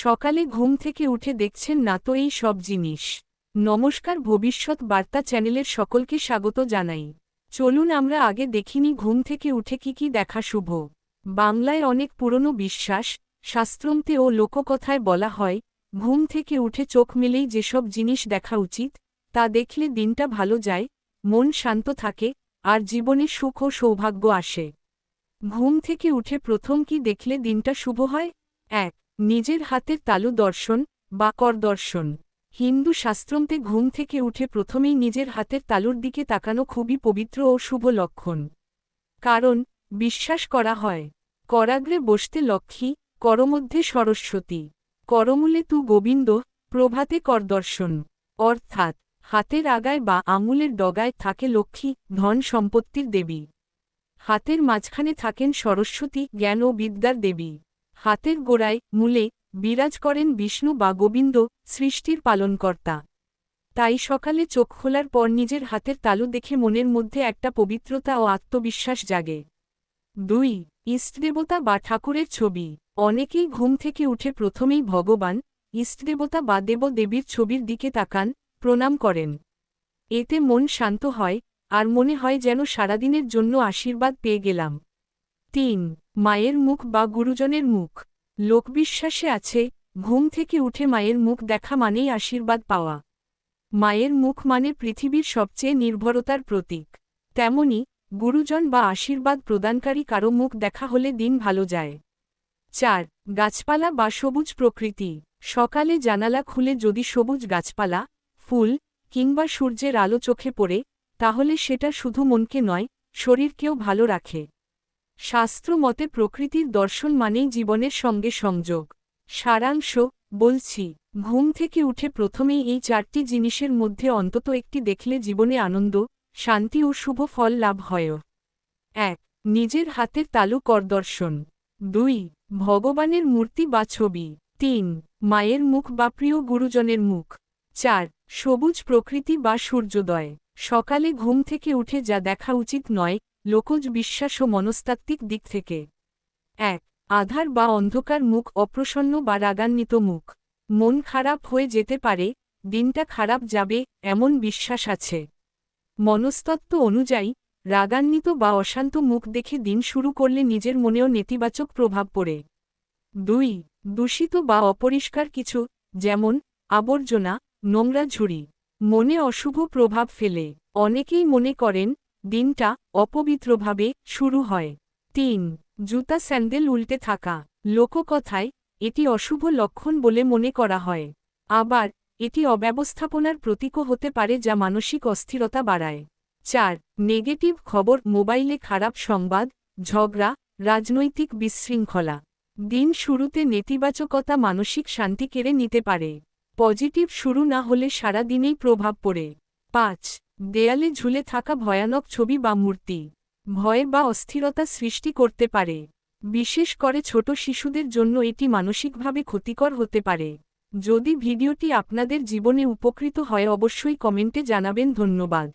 সকালে ঘুম থেকে উঠে দেখছেন না তো এই সব জিনিস। নমস্কার, ভবিষ্যৎ বার্তা চ্যানেলের সকলকে স্বাগত জানাই। চলুন আমরা আগে দেখিনি ঘুম থেকে উঠে কি দেখা শুভ। বাংলায় অনেক পুরনো বিশ্বাস, শাস্ত্রমতে ও লোককথায় বলা হয়, ঘুম থেকে উঠে চোখ মেলেই যেসব জিনিস দেখা উচিত, তা দেখলে দিনটা ভালো যায়, মন শান্ত থাকে, আর জীবনে সুখ ও সৌভাগ্য আসে। ঘুম থেকে উঠে প্রথম কি দেখলে দিনটা শুভ হয়? ১. নিজের হাতের তালু দর্শন বা কর দর্শন। হিন্দু শাস্ত্রমতে ঘুম থেকে উঠে প্রথমেই নিজের হাতের তালুর দিকে তাকানো খুবই পবিত্র ও শুভ লক্ষণ। কারণ বিশ্বাস করা হয়, করাগ্রে বসতে লক্ষ্মী, করমধ্যে সরস্বতী, করমূলে তু গোবিন্দ, প্রভাতে করদর্শন। অর্থাৎ হাতের আগায় বা আঙুলের ডগায় থাকে লক্ষ্মী, ধন সম্পত্তির দেবী। হাতের মাঝখানে থাকেন সরস্বতী, জ্ঞান ও বিদ্যার দেবী। হাতের গোড়ায়, মূলে, বিরাজ করেন বিষ্ণু বা গোবিন্দ, সৃষ্টির পালনকর্তা। তাই সকালে চোখ খোলার পর নিজের হাতের তালু দেখে মনের মধ্যে একটা পবিত্রতা ও আত্মবিশ্বাস জাগে। ২. ইষ্টদেবতা বা ঠাকুরের ছবি। অনেকেই ঘুম থেকে উঠে প্রথমেই ভগবান, ইষ্টদেবতা বা দেবদেবীর ছবির দিকে তাকান, প্রণাম করেন। এতে মন শান্ত হয়, আর মনে হয় যেন সারাদিনের জন্য আশীর্বাদ পেয়ে গেলাম। ৩. মায়ের মুখ বা গুরুজনের মুখ। লোকবিশ্বাসে আছে, ঘুম থেকে উঠে মায়ের মুখ দেখা মানেই আশীর্বাদ পাওয়া। মায়ের মুখ মানে পৃথিবীর সবচেয়ে নির্ভরতার প্রতীক। তেমনি গুরুজন বা আশীর্বাদ প্রদানকারী কারো মুখ দেখা হলে দিন ভালো যায়। ৪. গাছপালা বা সবুজ প্রকৃতি। সকালে জানালা খুলে যদি সবুজ গাছপালা, ফুল কিংবা সূর্যের আলো চোখে পড়ে, তাহলে সেটা শুধু মনকে নয়, শরীরকেও ভালো রাখে। শাস্ত্র মতে প্রকৃতির দর্শন মানেই জীবনের সঙ্গে সংযোগ। সারাংশ বলছি, ঘুম থেকে উঠে প্রথমেই এই ৪টি জিনিসের মধ্যে অন্তত একটি দেখলে জীবনে আনন্দ, শান্তি ও শুভ ফল লাভ হয়। ১. নিজের হাতের তালু করদর্শন। ২. ভগবানের মূর্তি বা ছবি। ৩. মায়ের মুখ বা প্রিয় গুরুজনের মুখ। ৪. সবুজ প্রকৃতি বা সূর্যোদয়। সকালে ঘুম থেকে উঠে যা দেখা উচিত নয়, লোকজ বিশ্বাস ও মনস্তাত্ত্বিক দিক থেকে। ১. আধার বা অন্ধকার মুখ, অপ্রসন্ন বা রাগান্বিত মুখ। মন খারাপ হয়ে যেতে পারে, দিনটা খারাপ যাবে, এমন বিশ্বাস আছে। মনস্তত্ত্ব অনুযায়ী, রাগান্বিত বা অশান্ত মুখ দেখে দিন শুরু করলে নিজের মনেও নেতিবাচক প্রভাব পড়ে। ২. দূষিত বা অপরিষ্কার কিছু, যেমন আবর্জনা, নোংরা ঝুড়ি, মনে অশুভ প্রভাব ফেলে। অনেকেই মনে করেন, দিনটা অপবিত্রভাবে শুরু হয়। ৩. জুতা স্যান্ডেল উল্টে থাকা। লোককথায় এটি অশুভ লক্ষণ বলে মনে করা হয়। আবার এটি অব্যবস্থাপনার প্রতীকও হতে পারে যা মানসিক অস্থিরতা বাড়ায়। ৪. নেগেটিভ খবর, মোবাইলে খারাপ সংবাদ, ঝগড়া, রাজনৈতিক বিশৃঙ্খলা। দিন শুরুতে নেতিবাচকতা মানসিক শান্তি কেড়ে নিতে পারে। পজিটিভ শুরু না হলে সারা দিনেই প্রভাব পড়ে। ৫. দেয়ালে ঝুলে থাকা ভয়ানক ছবি বা মূর্তি। ভয় বা অস্থিরতা সৃষ্টি করতে পারে। বিশেষ করে ছোট শিশুদের জন্য এটি মানসিকভাবে ক্ষতিকর হতে পারে। যদি ভিডিওটি আপনাদের জীবনে উপকৃত হয় অবশ্যই কমেন্টে জানাবেন। ধন্যবাদ।